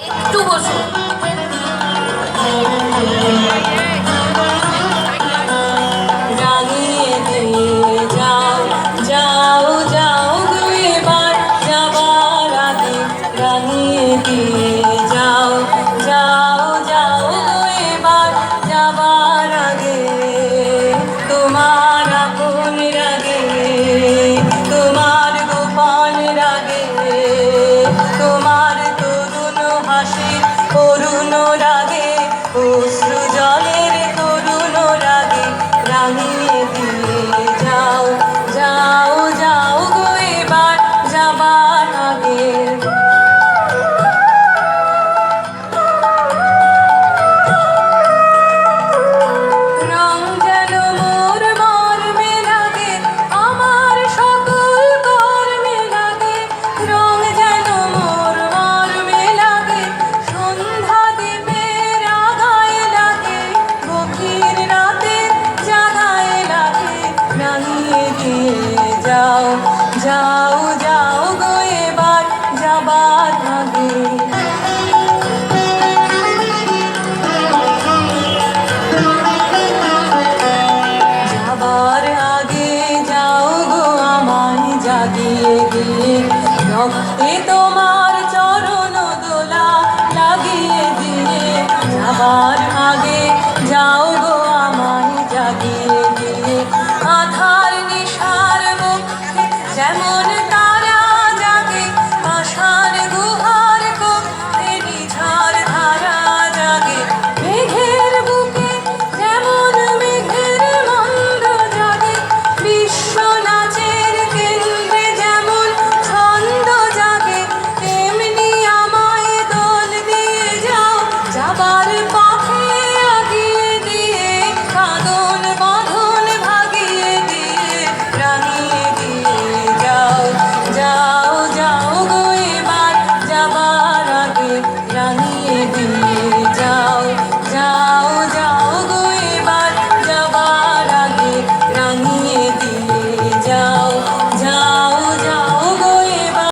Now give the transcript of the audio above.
একটু বসুন। রাঙিয়ে দিয়ে যাও যাও যাও গো এবার যাবার আগে রাঙিয়ে দিয়ে যাও যাও যাও গো এবার যাবার আগে তোমার আপন রাগে তোমার গোপন রাগে তোমার তরুণ হাসির করুণ